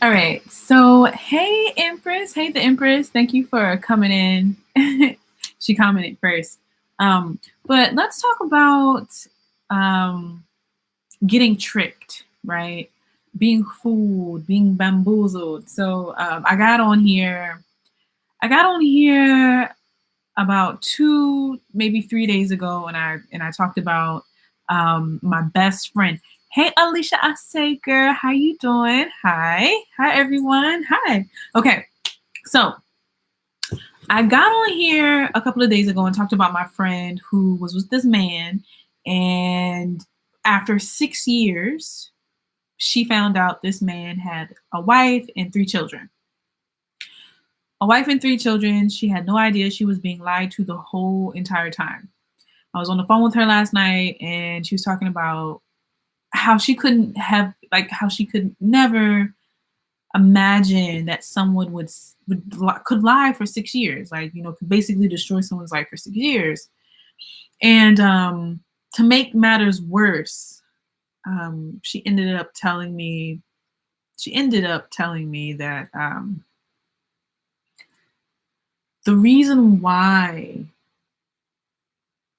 All right. So, hey, Empress. Hey, the Empress. Thank you for coming in. She commented first. But let's talk about um, getting tricked, right? Being fooled, being bamboozled. So, I got on here about 2, maybe 3 days ago, and I talked about my best friend. Hey, Alicia, I say, girl, how you doing? Hi, everyone. Hi. Okay, so I got on here a couple of days ago and talked about my friend who was with this man, and after 6 years, she found out this man had a wife and 3 children. A wife and 3 children. She had no idea she was being lied to the whole entire time. I was on the phone with her last night and she was talking about how she could never imagine that someone could lie for 6 years, like, could basically destroy someone's life for 6 years. And to make matters worse, she ended up telling me that the reason why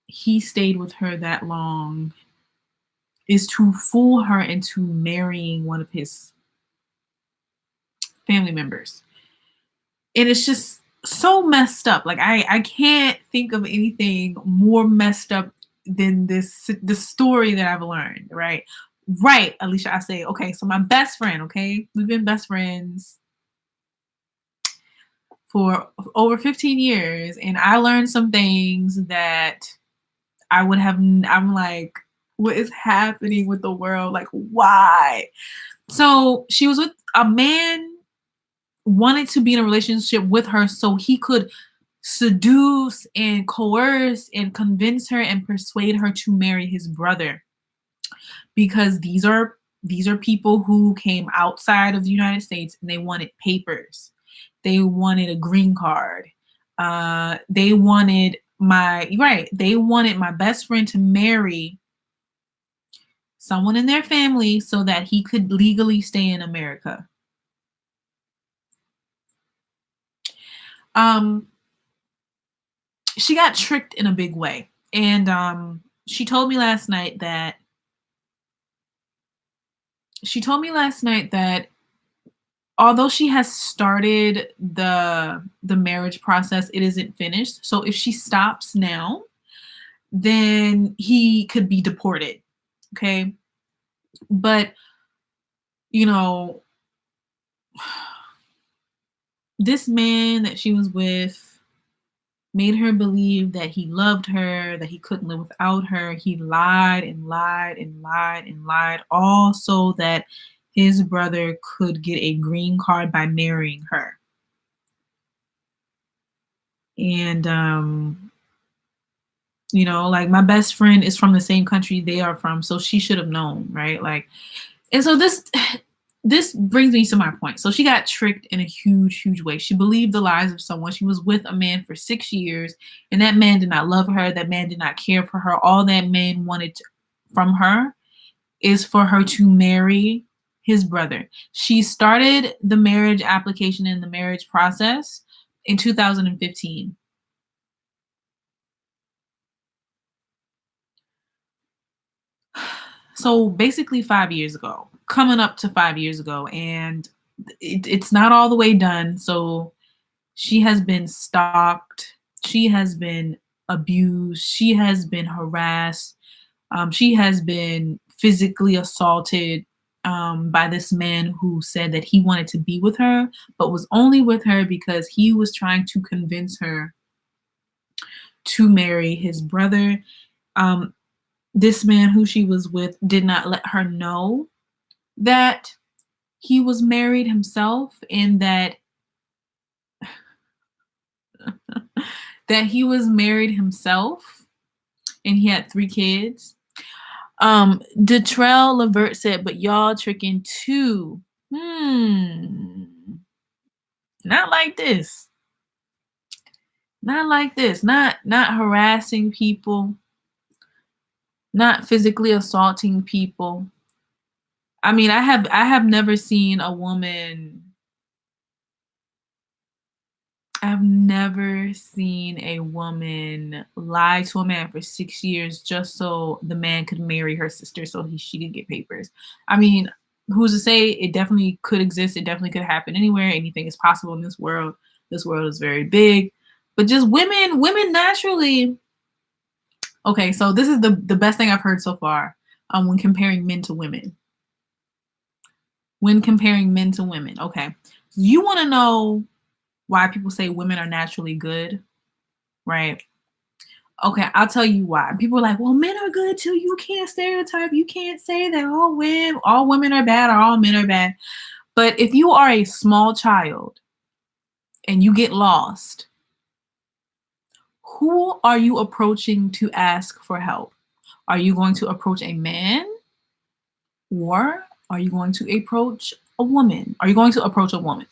he stayed with her that long is to fool her into marrying one of his family members. And it's just so messed up. Like I can't think of anything more messed up than the story that I've learned, right? Right, Alicia, I say, okay, so my best friend, okay? We've been best friends for over 15 years and I learned some things that I'm like, what is happening with the world? Like, why? So she was with a man, wanted to be in a relationship with her so he could seduce and coerce and convince her and persuade her to marry his brother, because these are people who came outside of the United States and they wanted papers. They wanted a green card. They wanted my best friend to marry someone in their family so that he could legally stay in America. Um, she got tricked in a big way. And she told me last night that although she has started the marriage process, it isn't finished. So if she stops now, then he could be deported. Okay? But, you know, this man that she was with made her believe that he loved her, that he couldn't live without her. He lied and lied and lied and lied, all so that his brother could get a green card by marrying her. And like, my best friend is from the same country they are from, so she should have known, right? Like, and so this brings me to my point. So she got tricked in a huge, huge way. She believed the lies of someone. She was with a man for 6 years, and that man did not love her. That man did not care for her. All that man wanted from her is for her to marry his brother. She started the marriage application and the marriage process in 2015. So basically 5 years ago, coming up to 5 years ago, and it's not all the way done. So she has been stalked. She has been abused. She has been harassed. She has been physically assaulted by this man who said that he wanted to be with her, but was only with her because he was trying to convince her to marry his brother. Um, this man who she was with did not let her know that he was married himself, and that he was married himself and he had 3 kids. Detrell Levert said, but y'all tricking too. Not like this. Not like this. Not harassing people, not physically assaulting people. I mean, I have never seen a woman I've never seen a woman lie to a man for 6 years just so the man could marry her sister so she could get papers. I mean, who's to say it definitely could exist, it definitely could happen anywhere, anything is possible in this world. This world is very big. But just women naturally. Okay, so this is the best thing I've heard so far, when comparing men to women. When comparing men to women, okay. You wanna know why people say women are naturally good, right? Okay, I'll tell you why. People are like, "Well, men are good too. You can't stereotype. You can't say that all women are bad or all men are bad." But if you are a small child and you get lost, who are you approaching to ask for help? Are you going to approach a man or are you going to approach a woman? Are you going to approach a woman?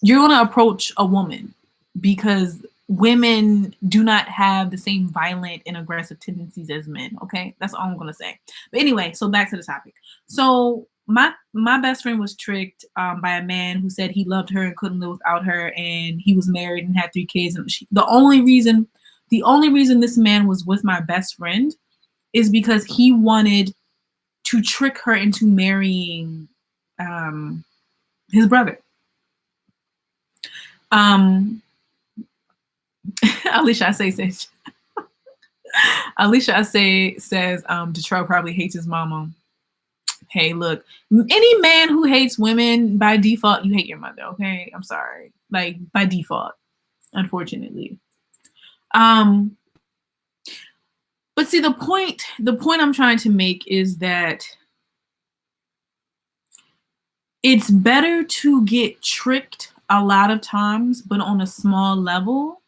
You're going to approach a woman because women do not have the same violent and aggressive tendencies as men. Okay, that's all I'm going to say. But anyway, so back to the topic. So my best friend was tricked, by a man who said he loved her and couldn't live without her, and he was married and had 3 kids. And the only reason this man was with my best friend is because he wanted to trick her into marrying, um, his brother. Um, Alicia I say says Alicia I say says Detroit probably hates his mama. Hey, look, any man who hates women by default, you hate your mother. Okay, I'm sorry, like by default, unfortunately. Um, but see, the point I'm trying to make is that it's better to get tricked a lot of times, but on a small level,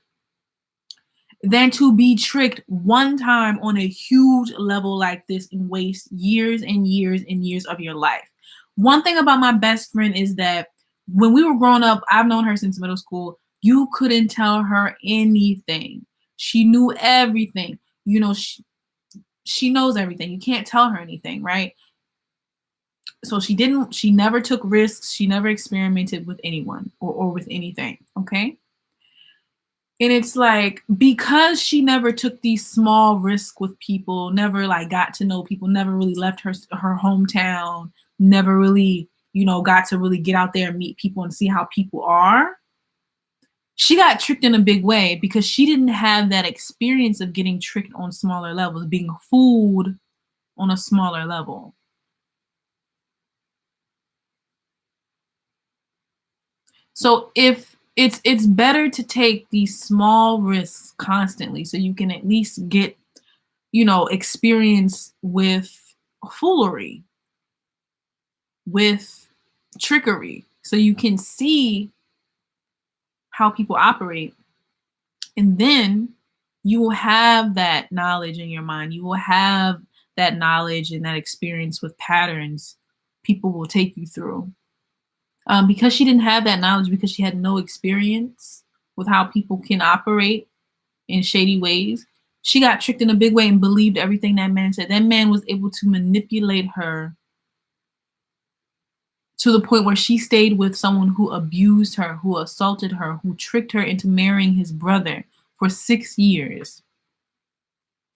than to be tricked one time on a huge level like this and waste years and years and years of your life. One thing about my best friend is that when we were growing up, I've known her since middle school. You couldn't tell her anything. She knew everything. She knows everything. You can't tell her anything, right? So she never took risks. She never experimented with anyone or with anything. Okay. And it's like because she never took these small risks with people, never like got to know people, never really left her hometown, never really, got to really get out there and meet people and see how people are. She got tricked in a big way because she didn't have that experience of getting tricked on smaller levels, being fooled on a smaller level. So if it's better to take these small risks constantly so you can at least get, experience with foolery, with trickery, so you can see how people operate. And then you will have that knowledge in your mind. You will have that knowledge and that experience with patterns people will take you through. Because she didn't have that knowledge, because she had no experience with how people can operate in shady ways, she got tricked in a big way and believed everything that man said. That man was able to manipulate her to the point where she stayed with someone who abused her, who assaulted her, who tricked her into marrying his brother for 6 years.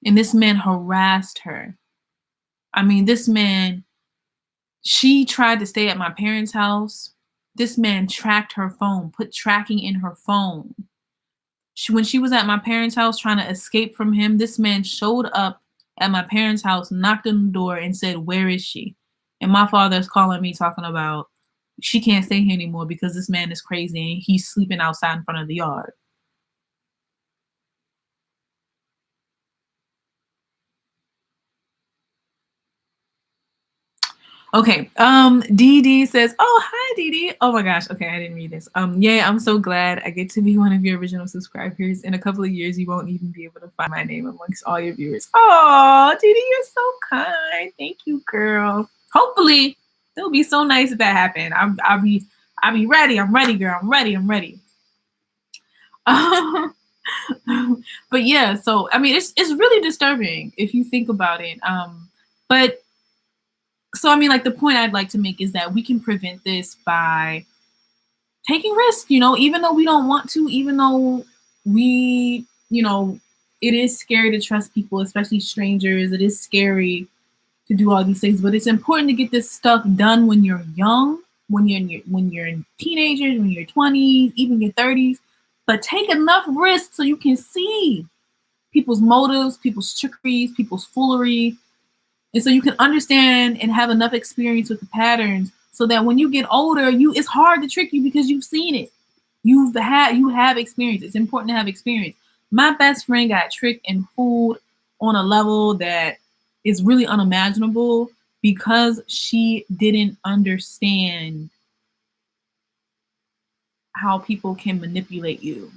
And this man harassed her. I mean, she tried to stay at my parents' house. This man tracked her phone, put tracking in her phone. When she was at my parents' house trying to escape from him, this man showed up at my parents' house, knocked on the door, and said, "Where is she?" And my father's calling me talking about she can't stay here anymore because this man is crazy and he's sleeping outside in front of the yard. Okay. Dee Dee says, "Oh, hi, Dee Dee. Oh my gosh. Okay, I didn't read this. Yeah, I'm so glad I get to be one of your original subscribers. In a couple of years, you won't even be able to find my name amongst all your viewers." Oh, Dee Dee, you're so kind. Thank you, girl. Hopefully, it'll be so nice if that happened. I'll be ready. I'm ready, girl. I'm ready. I'm ready. But yeah, so I mean, it's really disturbing if you think about it. But So, I mean, like, the point I'd like to make is that we can prevent this by taking risks, you know, even though we don't want to, even though we, you know, it is scary to trust people, especially strangers. It is scary to do all these things, but it's important to get this stuff done when you're young, when you're in teenagers, when you're 20s, even your 30s. But take enough risks so you can see people's motives, people's trickeries, people's foolery, and so you can understand and have enough experience with the patterns so that when you get older, you it's hard to trick you because you've seen it. You have experience. It's important to have experience. My best friend got tricked and fooled on a level that is really unimaginable because she didn't understand how people can manipulate you.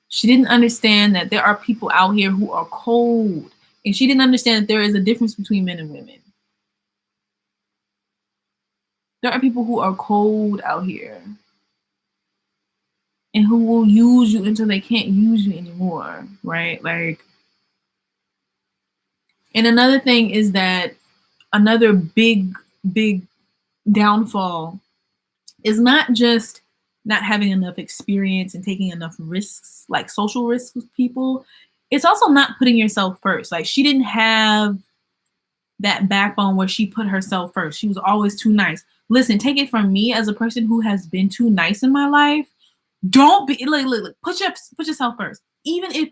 She didn't understand that there are people out here who are cold. And she didn't understand that there is a difference between men and women. There are people who are cold out here and who will use you until they can't use you anymore, right? Like, and another thing is that another big downfall is not just not having enough experience and taking enough risks, like social risks with people. It's also not putting yourself first. Like, she didn't have that backbone where she put herself first. She was always too nice. Listen, take it from me as a person who has been too nice in my life. Don't be like put yourself first. Even if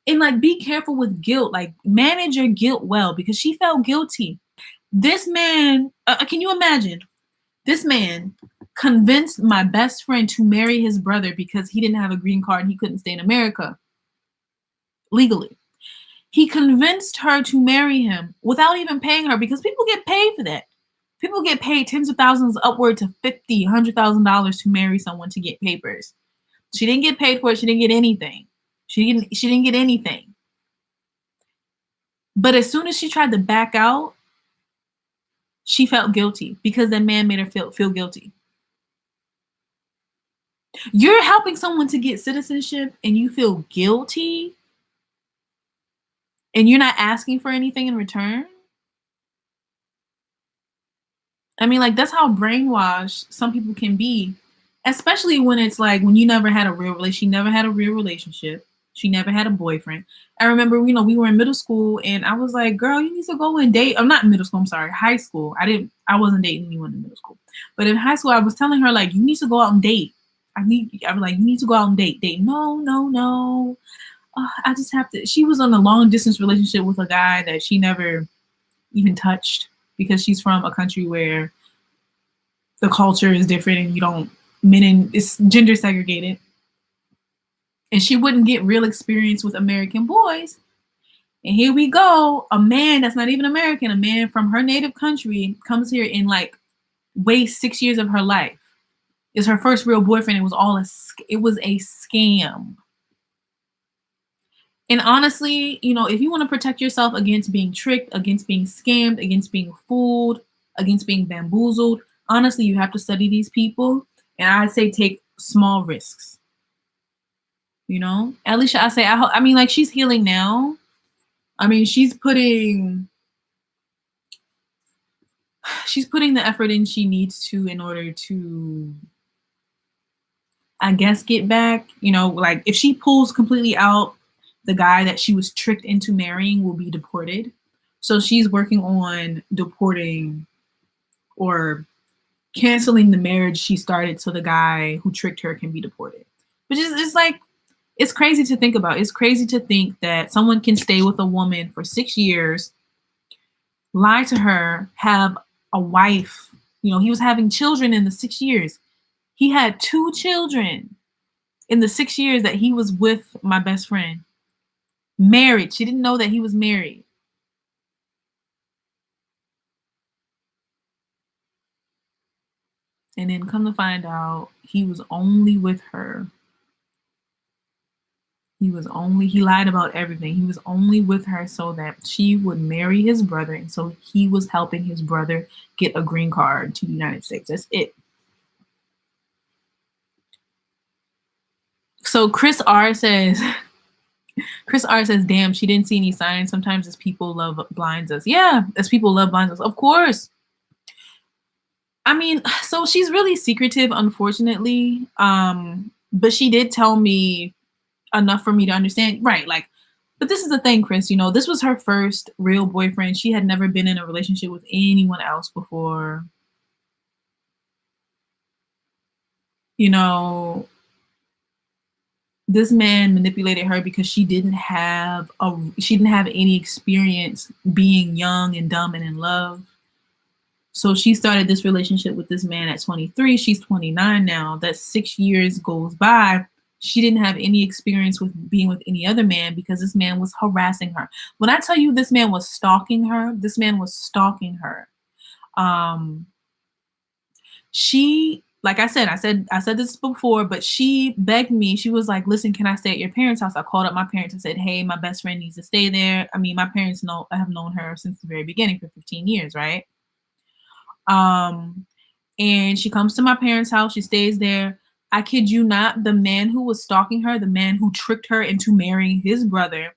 and like be careful with guilt. Like manage your guilt well because she felt guilty. This man, can you imagine? This man convinced my best friend to marry his brother because he didn't have a green card and he couldn't stay in America legally. He convinced her to marry him without even paying her because people get paid for that. People get paid tens of thousands, upward to $50,000, $100,000 to marry someone to get papers. She didn't get paid for it. She didn't get anything. She didn't get anything. But as soon as she tried to back out, she felt guilty because that man made her feel guilty. You're helping someone to get citizenship and you feel guilty and you're not asking for anything in return. I mean, like, that's how brainwashed some people can be, especially when it's like when you never had a real relationship. She never had a real relationship. She never had a boyfriend. I remember, you know, we were in middle school and I was like, girl, you need to go and date. I'm not in middle school, I'm sorry, high school. I wasn't dating anyone in middle school. But in high school, I was telling her, like, you need to go out and date. I was like, you need to go out and date. No, no, no. I just have to. She was on a long distance relationship with a guy that she never even touched because she's from a country where the culture is different and you don't men and it's gender segregated. And she wouldn't get real experience with American boys. And here we go, a man that's not even American, a man from her native country comes here and like wastes 6 years of her life. Is her first real boyfriend. It was a scam. And honestly, you know, if you want to protect yourself against being tricked, against being scammed, against being fooled, against being bamboozled, honestly, you have to study these people. And I'd say take small risks. You know, Alicia, I mean, like, she's healing now. I mean, she's putting the effort in she needs to in order to, I guess, get back. You know, like if she pulls completely out, the guy that she was tricked into marrying will be deported. So she's working on deporting or canceling the marriage she started so the guy who tricked her can be deported. Which is it's like it's crazy to think about. It's crazy to think that someone can stay with a woman for 6 years, lie to her, have a wife. You know, he was having children in the 6 years. He had 2 children in the 6 years that he was with my best friend. Married. She didn't know that he was married. And then come to find out he was only with her. He lied about everything. He was only with her so that she would marry his brother. And so he was helping his brother get a green card to the United States. That's it. So Chris R says, Chris R says, "Damn, she didn't see any signs. Sometimes as people love blinds us." Yeah, as people love blinds us, of course. I mean, so she's really secretive, unfortunately. But she did tell me enough for me to understand. Right, like, but this is the thing, Chris. You know, this was her first real boyfriend. She had never been in a relationship with anyone else before. You know, this man manipulated her because she didn't have any experience being young and dumb and in love. So she started this relationship with this man at 23. She's 29 now. That 6 years goes by. She didn't have any experience with being with any other man because this man was harassing her. When I tell you this man was stalking her, this man was stalking her. Um, she like I said this before, but she begged me. She was like, "Listen, can I stay at your parents' house?" I called up my parents and said, "Hey, my best friend needs to stay there." I mean, my parents know I have known her since the very beginning for 15 years, right? Um, and she comes to my parents' house. She stays there. I kid you not, the man who was stalking her, the man who tricked her into marrying his brother,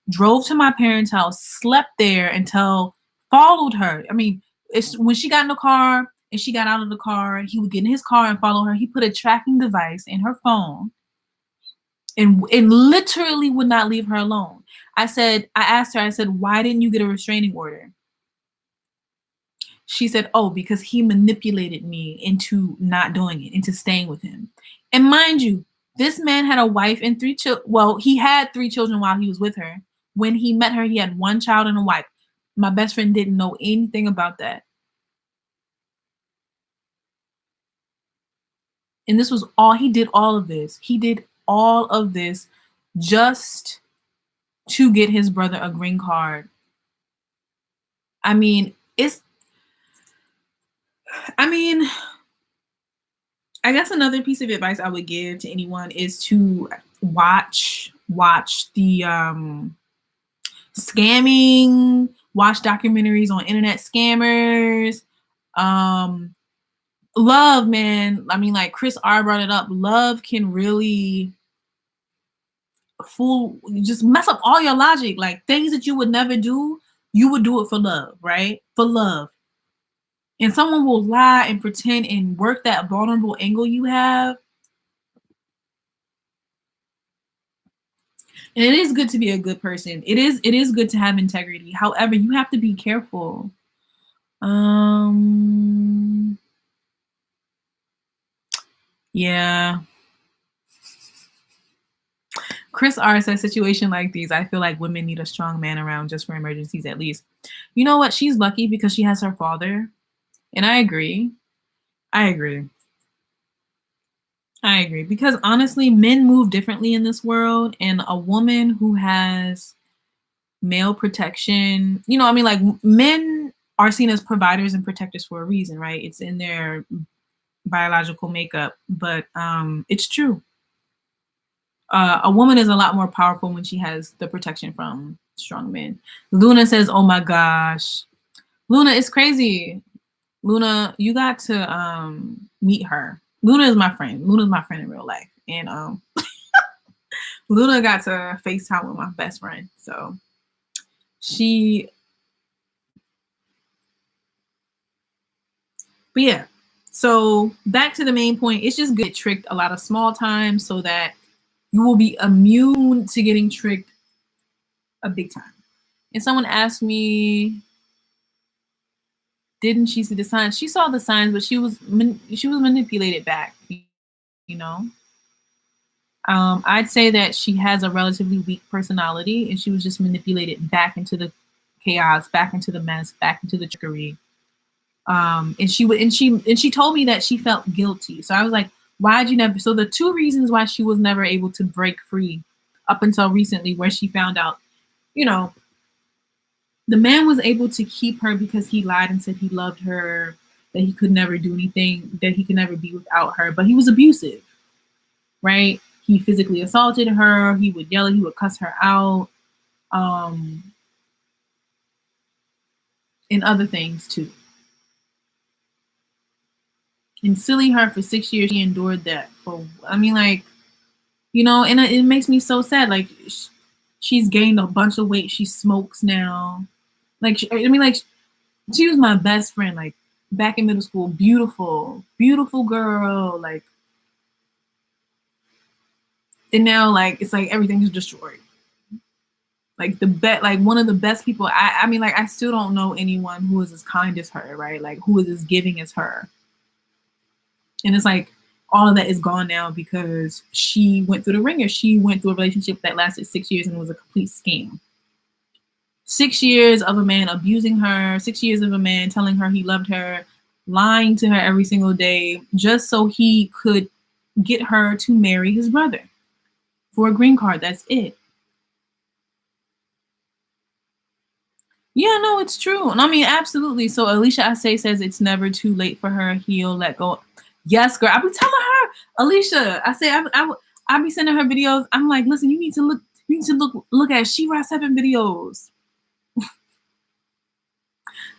drove to my parents' house, slept there until followed her. I mean, it's when she got in the car and she got out of the car, he would get in his car and follow her. He put a tracking device in her phone and literally would not leave her alone. I asked her, I said, why didn't you get a restraining order? She said, oh, because he manipulated me into not doing it, into staying with him. And mind you, this man had a wife and three children. Well, he had three children while he was with her. When he met her, he had one child and a wife. My best friend didn't know anything about that. And this was all he did, all of this. He did all of this just to get his brother a green card. I mean, I mean, I guess another piece of advice I would give to anyone is to watch the scamming, watch documentaries on internet scammers. Um Love, man. I mean, like Chris R brought it up. Love can really just mess up all your logic. Like things that you would never do, you would do it for love, right? For love. And someone will lie and pretend and work that vulnerable angle you have. And it is good to be a good person. It is good to have integrity. However, you have to be careful. Um yeah. Chris R says situation like these, I feel like women need a strong man around just for emergencies at least. You know what? She's lucky because she has her father. And I agree. I agree. I agree. Because honestly, men move differently in this world. And a woman who has male protection, I mean, like men are seen as providers and protectors for a reason, right? It's in their biological makeup, but it's true. A woman is a lot more powerful when she has the protection from strong men. Luna says, "Oh my gosh, Luna is crazy. Luna, you got to meet her. Luna is my friend. Luna's my friend in real life, and Luna got to FaceTime with my best friend. So she, but yeah. So back to the main point. It's just good to get tricked a lot of small time so that you will be immune to getting tricked a big time." And someone asked me, didn't she see the signs? She saw the signs, but she was manipulated back. You know, I'd say that she has a relatively weak personality, and she was just manipulated back into the chaos, back into the mess, back into the trickery. And she told me that she felt guilty. So I was like, why'd you never? So the two reasons why she was never able to break free up until recently, where she found out, you know, the man was able to keep her because he lied and said he loved her, that he could never do anything, that he could never be without her. But he was abusive, right? He physically assaulted her. He would yell, he would cuss her out, um, and other things too. And silly her for 6 years, she endured that for. I mean, like, and it makes me so sad. Like, She's gained a bunch of weight. She smokes now. Like, I mean, like, she was my best friend, like, back in middle school. Beautiful, beautiful girl. Like, and now, like, it's like everything's destroyed. Like, like, one of the best people. I mean, like, I still don't know anyone who is as kind as her, right? Like, who is as giving as her. And it's like, all of that is gone now because she went through the ringer. She went through a relationship that lasted 6 years and was a complete scam. 6 years of a man abusing her, 6 years of a man telling her he loved her, lying to her every single day, just so he could get her to marry his brother for a green card. That's it. Yeah, no, it's true. And I mean, absolutely. So Alicia Asay says it's never too late for her. He'll let go. Yes, girl. I be telling her, Alicia. I be sending her videos. I'm like, listen, you need to look at She-Ra 7 videos.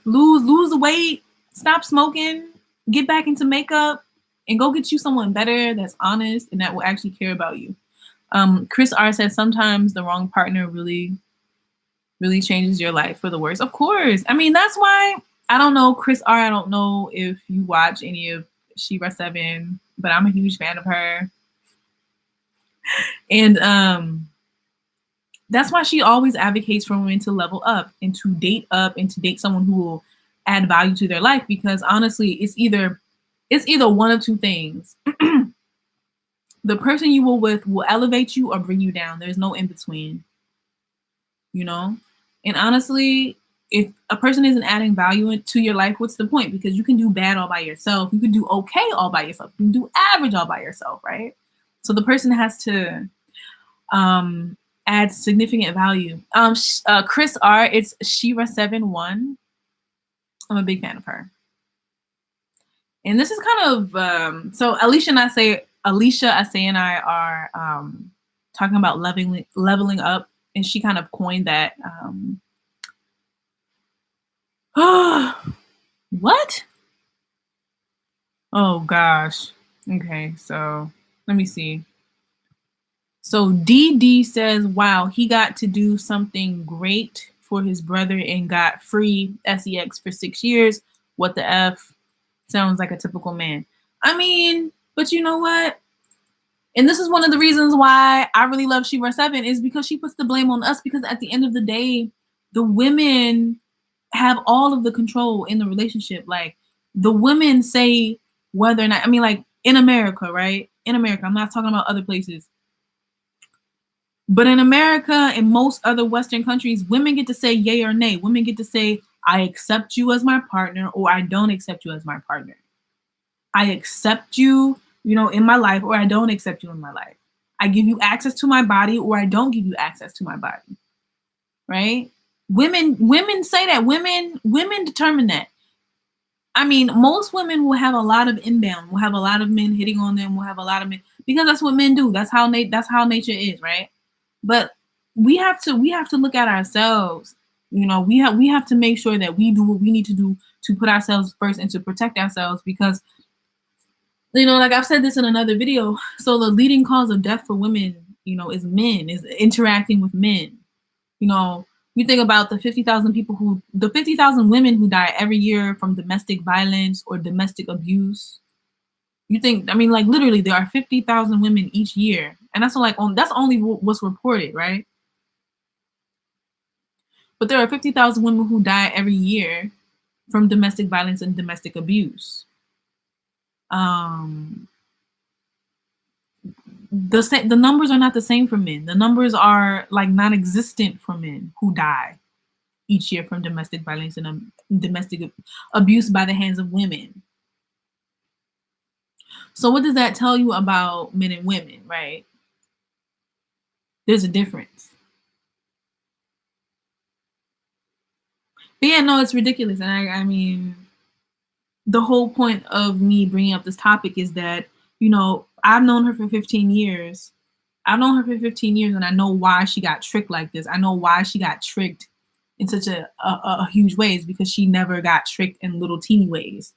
lose the weight, stop smoking, get back into makeup, and go get you someone better that's honest and that will actually care about you. Chris R says sometimes the wrong partner really changes your life for the worse. Of course. I mean, that's why I don't know, Chris R. I don't know if you watch any of She-Ra 7, but I'm a huge fan of her. And that's why she always advocates for women to level up and to date someone who will add value to their life, because honestly, it's either one of two things. The person you will with will elevate you or bring you down. There's no in between, you know? And honestly, if a person isn't adding value to your life, what's the point? Because you can do bad all by yourself. You can do okay all by yourself. You can do average all by yourself, right? So the person has to add significant value. Chris R, it's She-Ra 7-1. I'm a big fan of her. And this is kind of so Alicia Asay and I are talking about leveling up, and she kind of coined that. What? Oh gosh. Okay, so let me see. So DD says, wow, he got to do something great for his brother and got free sex for 6 years. What the F? Sounds like a typical man. I mean, but you know what? And this is one of the reasons why I really love She-Ra 7 is because she puts the blame on us, because at the end of the day, the women have all of the control in the relationship. Like, the women say whether or not, I mean, like, in America, right? In America, I'm not talking about other places. But in America and most other Western countries, women get to say yay or nay. Women get to say, I accept you as my partner, or I don't accept you as my partner. I accept you, in my life, or I don't accept you in my life. I give you access to my body, or I don't give you access to my body. Right? Women say that. Women determine that. I mean, most women will have a lot of inbound, will have a lot of men hitting on them, will have a lot of men, because that's what men do. That's how nature is, right? But we have to look at ourselves. We have to make sure that we do what we need to do to put ourselves first and to protect ourselves, because like I've said this in another video. So the leading cause of death for women, is men, is interacting with men. You think about the 50,000 women who die every year from domestic violence or domestic abuse. You think, I mean, like, literally there are 50,000 women each year. And that's only what's reported, right? But there are 50,000 women who die every year from domestic violence and domestic abuse. The numbers are not the same for men. The numbers are like non-existent for men who die each year from domestic violence and domestic abuse by the hands of women. So what does that tell you about men and women, right? There's a difference. But yeah, no, it's ridiculous. And I mean, the whole point of me bringing up this topic is that, I've known her for 15 years. And I know why she got tricked like this. I know why she got tricked in such a huge ways, because she never got tricked in little teeny ways.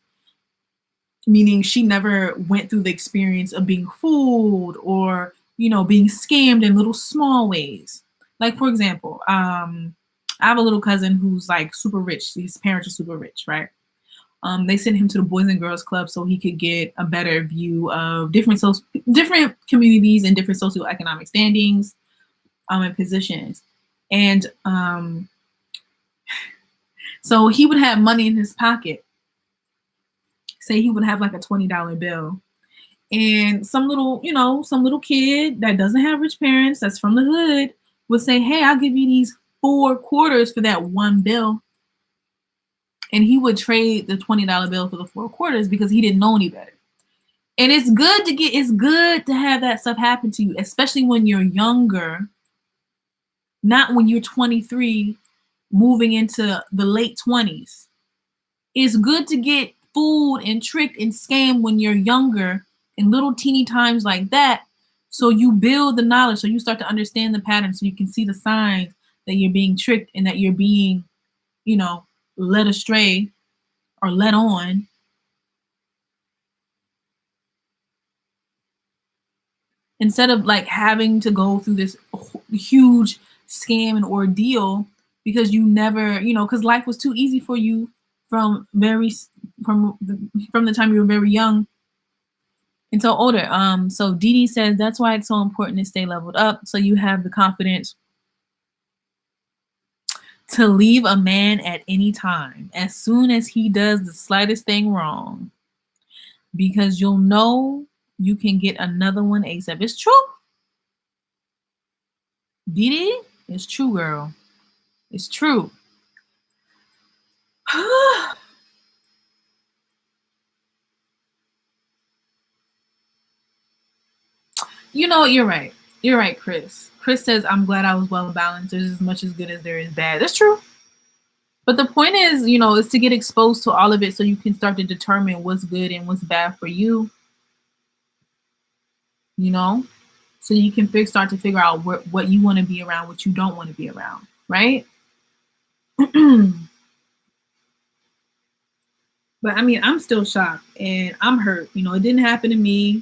Meaning she never went through the experience of being fooled or, being scammed in little small ways. Like for example, I have a little cousin who's like super rich. His parents are super rich, right? They sent him to the Boys and Girls Club so he could get a better view of different communities and different socioeconomic standings and positions. And so he would have money in his pocket. Say he would have like a $20 bill. And some little kid that doesn't have rich parents, that's from the hood, would say, "Hey, I'll give you these 4 quarters for that one bill." And he would trade the $20 bill for the 4 quarters because he didn't know any better. And it's good to have that stuff happen to you, especially when you're younger, not when you're 23 moving into the late 20s. It's good to get fooled and tricked and scammed when you're younger in little teeny times like that. So you build the knowledge, so you start to understand the pattern, so you can see the signs that you're being tricked and that you're being, you know, led astray or led on. Instead of like having to go through this huge scam and ordeal because you never, because life was too easy for you from from the time you were very young until older. So Dee Dee says that's why it's so important to stay leveled up so you have the confidence to leave a man at any time as soon as he does the slightest thing wrong, because you'll know you can get another one ASAP. It's true. Dee Dee, it's true, girl. It's true. You're right. You're right, Chris. Chris says, I'm glad I was well balanced. There's as much as good as there is bad. That's true. But the point is to get exposed to all of it so you can start to determine what's good and what's bad for you, so you can start to figure out what you want to be around, what you don't want to be around, right? But I mean, I'm still shocked and I'm hurt. It didn't happen to me.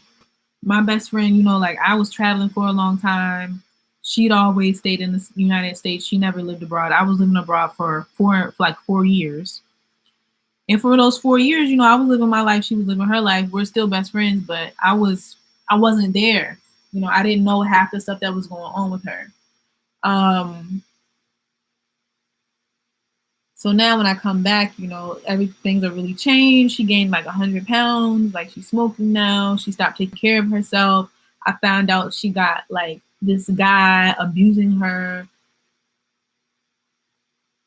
My best friend, like I was traveling for a long time. She'd always stayed in the United States. She never lived abroad. I was living abroad for 4 years. And for those 4 years, I was living my life. She was living her life. We're still best friends, but I wasn't there. I didn't know half the stuff that was going on with her. So now when I come back, everything's are really changed. She gained like 100 pounds. Like she's smoking now. She stopped taking care of herself. I found out she got like this guy abusing her.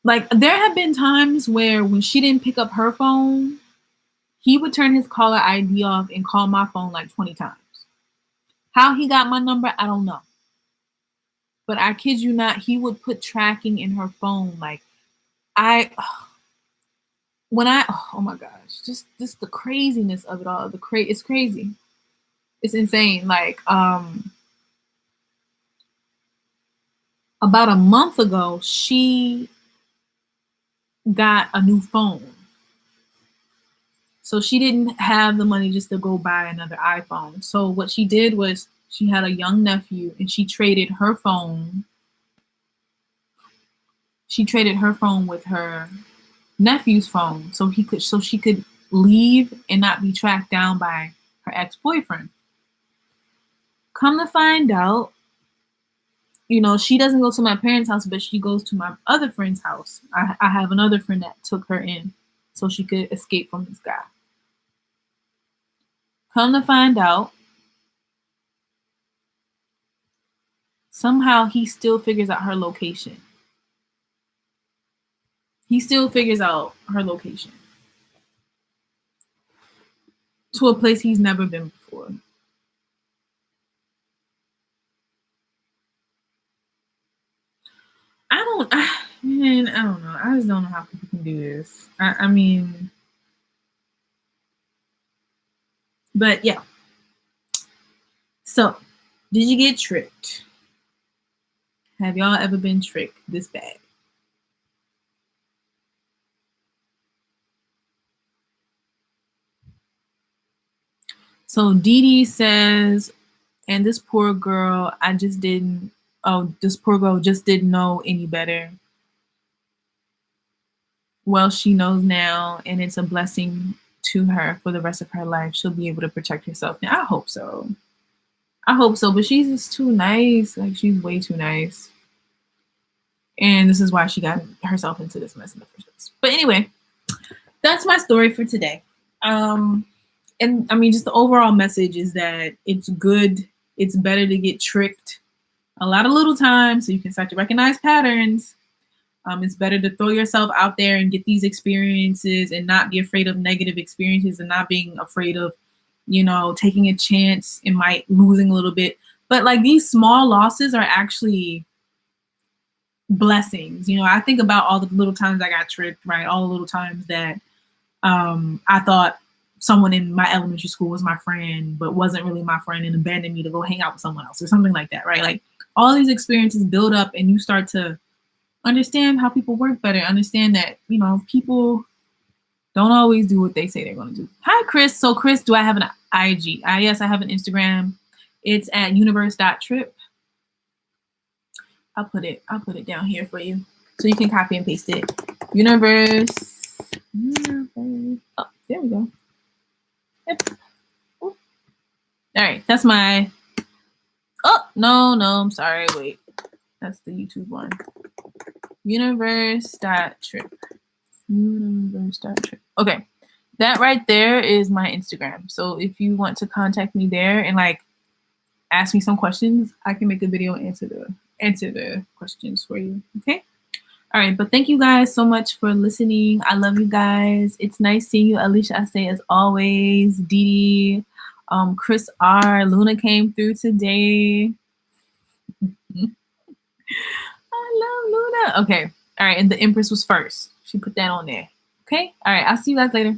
Like there have been times where when she didn't pick up her phone, he would turn his caller ID off and call my phone like 20 times. How he got my number, I don't know. But I kid you not, he would put tracking in her phone. Like oh my gosh, just the craziness of it all. It's crazy. It's insane. Like about a month ago, she got a new phone. So she didn't have the money just to go buy another iPhone. So what she did was she had a young nephew and she traded her phone. She traded her phone with her nephew's phone so she could leave and not be tracked down by her ex-boyfriend. Come to find out, she doesn't go to my parents' house, but she goes to my other friend's house. I have another friend that took her in so she could escape from this guy. Come to find out, somehow he still figures out her location. He still figures out her location to a place he's never been before. Man, I don't know. I just don't know how people can do this. I mean, but yeah. So, did you get tricked? Have y'all ever been tricked this bad? So Dee Dee says, and this poor girl, I just didn't oh, this poor girl just didn't know any better. Well, she knows now, and it's a blessing to her for the rest of her life. She'll be able to protect herself. Now, I hope so. I hope so, but she's just too nice. Like, she's way too nice. And this is why she got herself into this mess in the first place. But anyway, that's my story for today. And I mean, just the overall message is that it's good. It's better to get tricked a lot of little times so you can start to recognize patterns. It's better to throw yourself out there and get these experiences and not be afraid of negative experiences and not being afraid of, taking a chance and might losing a little bit. But like these small losses are actually blessings. I think about all the little times I got tricked, right? All the little times that I thought someone in my elementary school was my friend, but wasn't really my friend and abandoned me to go hang out with someone else or something like that, right? Like all these experiences build up and you start to understand how people work better, understand that, people don't always do what they say they're going to do. Hi, Chris. So, Chris, do I have an IG? Yes, I have an Instagram. It's at universe.trip. I'll put it down here for you so you can copy and paste it. Universe. Oh, there we go. Yep. All right, that's my. Oh, no, I'm sorry. Wait, that's the YouTube one. Universe.trip. Universe.trip. Okay, that right there is my Instagram. So if you want to contact me there and like ask me some questions, I can make a video and answer the questions for you. Okay. All right, but thank you guys so much for listening. I love you guys. It's nice seeing you, Alicia Ase, as always. Dee Dee, Chris R, Luna came through today. I love Luna. Okay. All right. And the Empress was first. She put that on there. Okay. All right. I'll see you guys later.